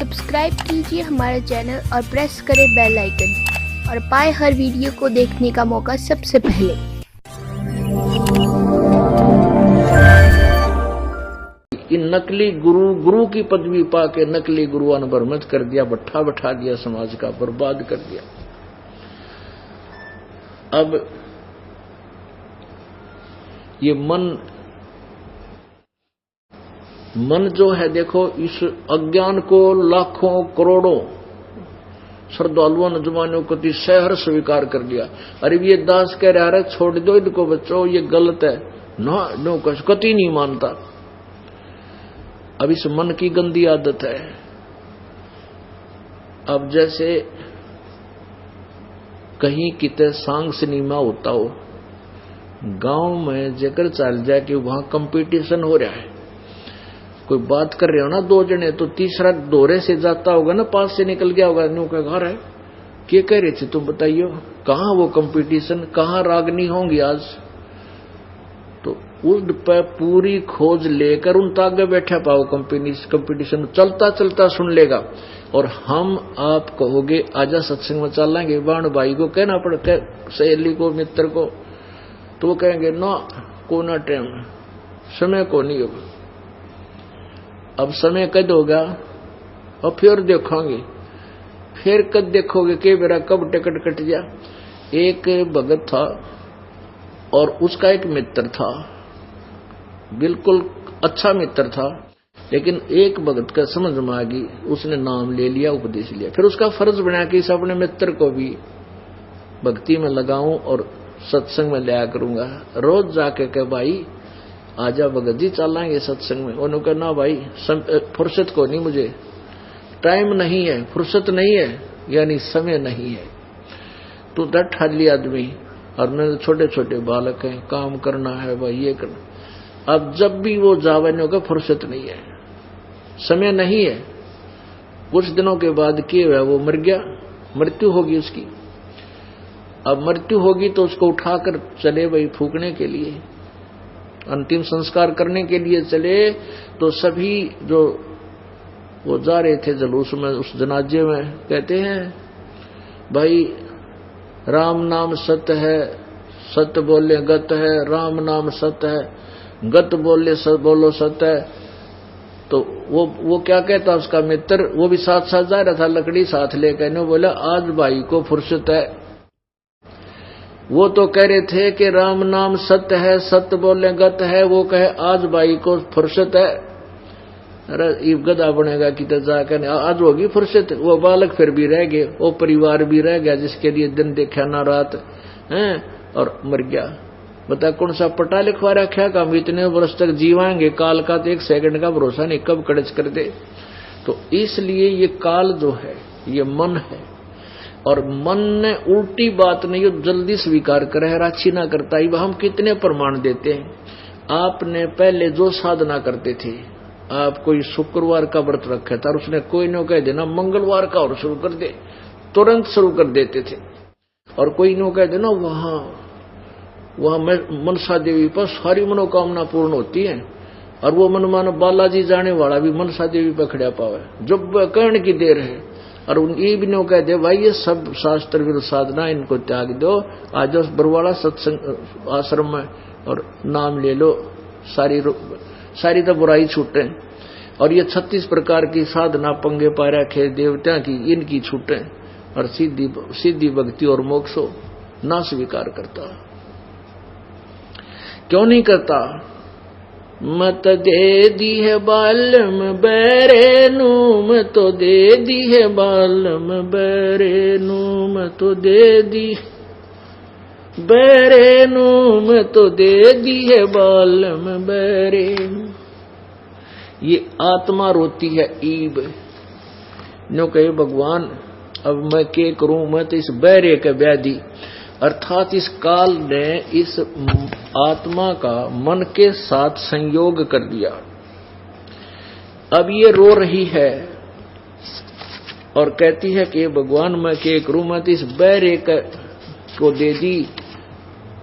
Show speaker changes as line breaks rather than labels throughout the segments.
Subscribe कीजिए हमारे channel और प्रेस करें बेल आइकन और पाएं हर वीडियो को देखने का मौका सबसे पहले।
नकली गुरु की पदवी पाके नकली गुरुओं ने बर्मत कर दिया, बट्ठा बैठा दिया, समाज का बर्बाद कर दिया। अब ये मन जो है, देखो इस अज्ञान को लाखों करोड़ों श्रद्धालुओं ने जमानों को शहर स्वीकार कर लिया। अरे ये दास कह रहा है छोड़ दो इनको बच्चों, ये गलत है ना, नो कति नहीं मानता। अब इस मन की गंदी आदत है। अब जैसे कहीं किते सांग सिनेमा होता हो, गांव में जेकर चल जाए कि वहां कंपटीशन हो रहा है, कोई बात कर रहे हो ना दो जने, तो तीसरा दौरे से जाता होगा ना, पास से निकल गया होगा, न्यू का घर है, क्या कह रहे थे तुम बताइयो, कहां वो कंपटीशन, कहां रागनी होंगी आज। तो उस पे पूरी खोज लेकर उन आगे बैठा पाओ, कंपटीशन चलता चलता सुन लेगा। और हम आप कहोगे आजा सत्संग में चल लेंगे, बाण भाई को कहना पड़ता, सहेली को, मित्र को, तो वो कहेंगे ना को ना टाइम, समय को नहीं होगा। अब समय कद होगा और फिर देखोगे, फिर कद देखोगे कि मेरा कब टिकट कट गया। एक भगत था और उसका एक मित्र था, बिल्कुल अच्छा मित्र था, लेकिन एक भगत का समझ में आ गई, उसने नाम ले लिया, उपदेश लिया। फिर उसका फर्ज बना कि इस अपने मित्र को भी भक्ति में लगाऊं और सत्संग में लिया करूंगा। रोज जाके कह भाई आजा भगत जी चलेंगे सत्संग में। उन्होंने कहा ना भाई फुर्सत को नहीं, मुझे टाइम नहीं है, फुर्सत नहीं है, यानी समय नहीं है। तो डठाली आदमी और मेरे छोटे छोटे बालक हैं, काम करना है भाई, ये करना। अब जब भी वो जावने का फुर्सत नहीं है, समय नहीं है। कुछ दिनों के बाद क्या हुआ, वो मर गया, मृत्यु होगी उसकी। अब मृत्यु होगी तो उसको उठाकर चले भाई फूकने के लिए, अंतिम संस्कार करने के लिए चले। तो सभी जो वो जा रहे थे जुलूस में, उस जनाजे में, कहते हैं भाई राम नाम सत्य है, सत्य बोले गत है, राम नाम सत्य है, गत बोले बोलो सत्य है। तो वो क्या कहता उसका मित्र, वो भी साथ साथ जा रहा था, लकड़ी साथ लेकर, ने बोला आज भाई को फुर्सत है। वो तो कह रहे थे कि राम नाम सत्य है, सत्य बोले गत है, वो कहे आज भाई को फुर्सत है। अरे गधा बनेगा कि जाकर आज होगी फुर्सत। वो बालक फिर भी रह गए, वो परिवार भी रह गया जिसके लिए दिन देखा ना रात है, और मर गया। बता कौन सा पटा लिखवा रखा का हम इतने वर्ष तक जीवाएंगे, काल का तो एक सेकंड का भरोसा नहीं, कब कड़च कर दे। तो इसलिए ये काल जो है ये मन है, और मन ने उल्टी बात नहीं, वो जल्दी स्वीकार करे, राक्षी ना करता। ही हम कितने प्रमाण देते हैं। आपने पहले जो साधना करते थे, आप कोई शुक्रवार का व्रत रखा था, उसने कोई न कह देना मंगलवार का और शुरू कर दे, तुरंत शुरू कर देते थे। और कोई न कह देना वहां मनसा देवी पर सारी मनोकामना पूर्ण होती है, और वो मनमान बालाजी जाने वाला भी मनसा देवी पर खड़ा पावे, जब कर्ण की देर है। और ये भी नो कह दे भाई ये सब शास्त्र विरुद्ध साधना, इनको त्याग दो, आज बरवाड़ा सत्संग आश्रम में और नाम ले लो, सारी तो बुराई छूटे। और ये 36 प्रकार की साधना पंगे पा रखे देवता की, इनकी छूटे, और सीधी भक्ति और मोक्षो ना स्वीकार करता। क्यों नहीं करता? मत दे दी है बालम बैरेनू, मत तो दे दी है बालम बैरेनू, मत तो दे दी बैरेनू, मत तो दे दी है बालम बैरेनू। ये आत्मा रोती है ईब, नो कहे भगवान अब मैं क्या करूं, मैं तो इस बैरे के व्याधि, अर्थात इस काल ने इस आत्मा का मन के साथ संयोग कर दिया। अब ये रो रही है और कहती है कि भगवान मैं क्या करूं, मैं तो इस बैरे को दे दी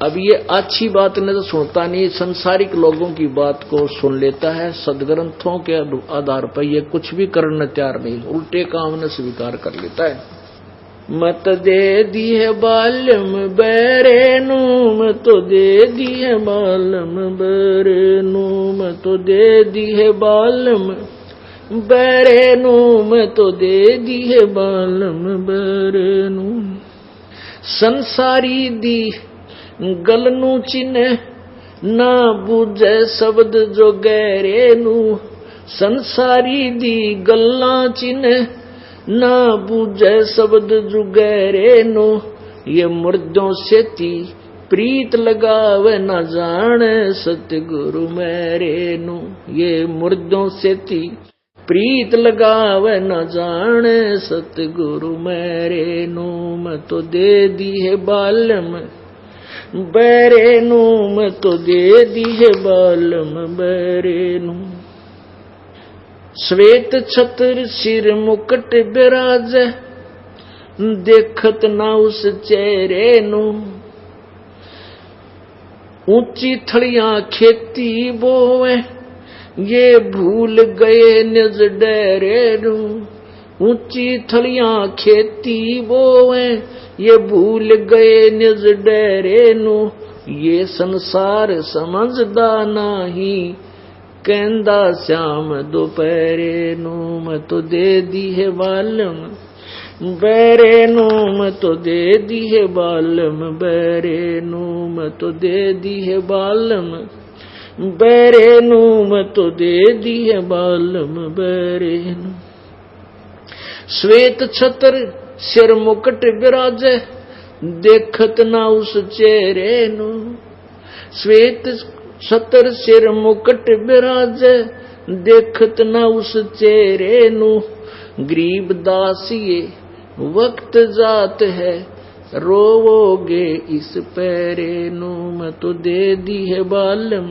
अब ये अच्छी बात ने तो सुनता नहीं, संसारिक लोगों की बात को सुन लेता है, सदग्रंथों के आधार पर ये कुछ भी करने तैयार नहीं, उल्टे काम ने स्वीकार कर लेता है। मत दे दिए बालम बैरेनु, मत दे दिए बालम बैरेनु, मत दे दिए बालम बैरेनु, मत दे दिए बालम बैरेनु। संसारी दी गलनू चिन्ह ना बूझे शब्द जो गहरे नू, संसारी दी गल्ला चिन्ह ना बूझे शब्द जो गहरे नू। ये मुर्दों से ती प्रीत लगावे न जाने सतगुरु मेरे नू, ये मुर्दों से ती प्रीत लगावे न जाने सतगुरु मेरे नू। मैं तो दे दी है बालम बैरेनु, मैं तो दे दी है बालम बैरेनु। श्वेत छत्र सिर मुकुट बिराज, देखत ना उस चेहरे नू। ऊंची थड़ियां खेती बोवे, ये भूल गए निज डेरे नू। ऊंची थड़ियां खेती बोवे, ये भूल गए निज डेरे नू। ये संसार समझदा नहीं, कहंदा श्याम दोपहरे नू। मैं तो दे दी है बालम बैरे नू, मैं तो दे दी है बालम बैरे नू, मैं तो दे दी है बालम बैरे नू, मैं तो दे दी है बालम बैरे नू। श्वेत छत्र सिर मुकुट बिराजे, देखत ना उस चेहरे नू। श्वेत छत्र सिर मुकुट बिराजे, देखत ना उस चेहरे नू। गरीब दास ये वक्त जात है, रोवोगे इस पैरे नू। मैं तो दे दी है बालम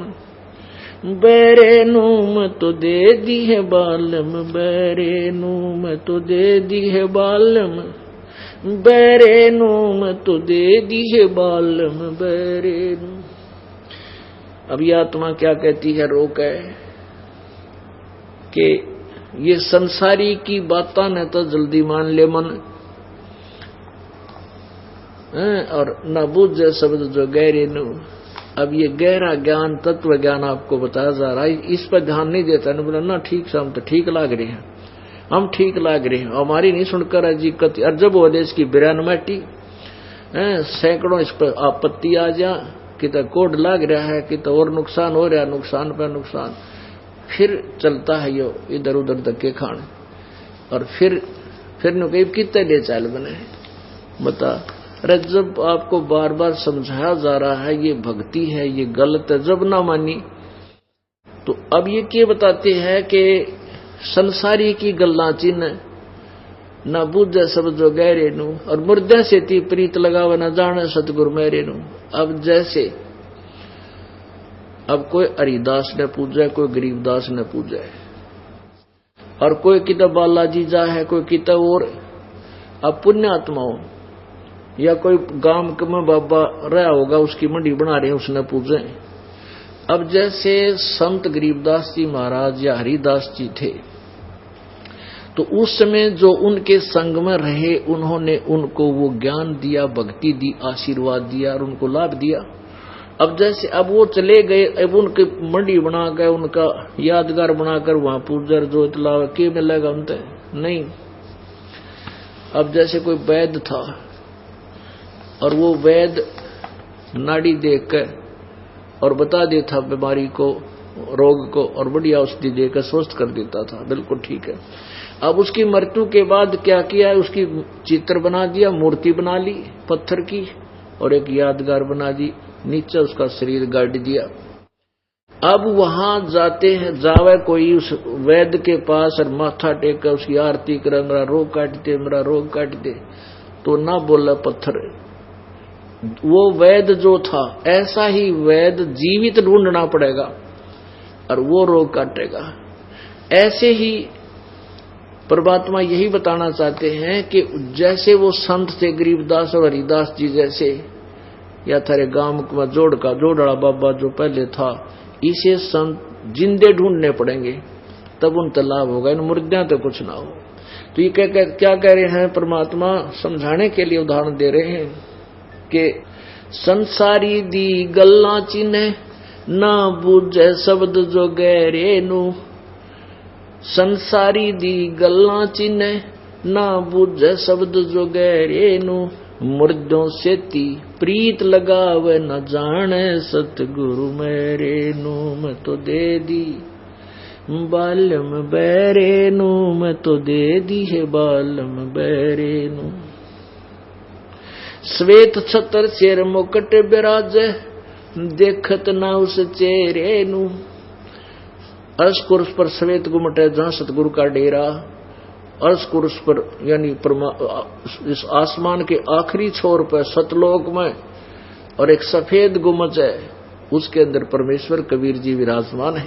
बैरे नू, मैं तो दे दी है बालम बैरे नू, मैं तो दे दी है बालम बैरे नू, मैं तो दे दी है बालम बैरे नू। अब ये आत्मा क्या कहती है, रोक है कि ये संसारी की बातें न तो जल्दी मान ले मन, और न बूझे शब्द जो गहरे नू। अब ये गहरा ज्ञान तत्व ज्ञान आपको बताया जा रहा है, इस पर ध्यान नहीं देता है। बोला ना ठीक से हम तो ठीक लाग रहे हैं, हम ठीक लाग रहे हैं, हमारी नहीं सुनकर अजीकत अर्जब हो जाए इसकी बिरानमाटी, सैकड़ों इस पर आपत्ति आ जा, कि तो कोड लाग रहा है, कि तो और नुकसान हो रहा है, नुकसान पर नुकसान। फिर चलता है यो इधर उधर धक्के खाने, और फिर न कहीं कितने ले चाल बने बता। अरे जब आपको बार बार समझाया जा रहा है ये भक्ति है, ये गलत है, जब ना मानी तो अब ये क्या बताते हैं कि संसारी की गल्ला चिन्ह न बूझे सब जो गहरे नू, और मुर्दे से ती प्रीत लगावे न जाने सतगुरु मेरे नू। अब जैसे अब कोई हरिदास ने पूजा, कोई गरीबदास ने पूजा, और कोई किता बालाजी जा है, कोई किता और अब पुण्य आत्माओं या कोई गांव में बाबा रहा होगा, उसकी मंडी बना रहे हैं, उसने पूजे। अब जैसे संत गरीबदास जी महाराज या हरिदास जी थे, तो उस समय जो उनके संग में रहे, उन्होंने उनको वो ज्ञान दिया, भक्ति दी, आशीर्वाद दिया और उनको लाभ दिया। अब जैसे अब वो चले गए, अब उनकी मंडी बना कर, उनका यादगार बनाकर वहां पूजर जो इतला के मिलेगा उनसे नहीं। अब जैसे कोई वैद्य था, और वो वैद्य नाड़ी देखकर और बता देता बीमारी को, रोग को, और बढ़िया औषधि देकर स्वस्थ कर देता था, बिल्कुल ठीक है। अब उसकी मृत्यु के बाद क्या किया, उसकी चित्र बना दिया, मूर्ति बना ली पत्थर की, और एक यादगार बना दी, नीचे उसका शरीर गाड़ दिया। अब वहां जाते हैं, जावे कोई उस वैद्य के पास और माथा टेक कर उसकी आरती कर, मेरा रोग काट दे, मेरा रोग काट दे, तो ना बोला पत्थर। वो वैद्य जो था, ऐसा ही वैद्य जीवित ढूंढना पड़ेगा और वो रोग काटेगा। ऐसे ही परमात्मा यही बताना चाहते हैं कि जैसे वो संत थे गरीबदास और हरिदास जी जैसे, या थारे गांव में जोड़ड़ा बाबा जो पहले था, इसे संत जिंदे ढूंढने पड़ेंगे, तब उन लाभ होगा, इन मुर्दियां तो कुछ ना हो। तो ये क्या कह रहे हैं परमात्मा, समझाने के लिए उदाहरण दे रहे हैं कि संसारी दी गल्ला चिन्हे ना बूझे शब्द जो गहरे नू, संसारी दी गल्ला चिन्हे ना बूझे शब्द जो गहरे नू, मुर्दों से ती प्रीत लगावे न जाने सतगुरु मेरे नू, मैं तो दे दी बालम बैरे नू, मैं तो दे दी है बालम बैरे नू। श्वेत छतर चेर मुकट बिराजे देखत ना उस चेहरे नू, अर्श कुर्स पर श्वेत गुमट है जहां सतगुरु का डेरा, अर्श कुर्स पर यानी इस आसमान के आखिरी छोर पर सतलोक में, और एक सफेद गुमच है, उसके अंदर परमेश्वर कबीर जी विराजमान है।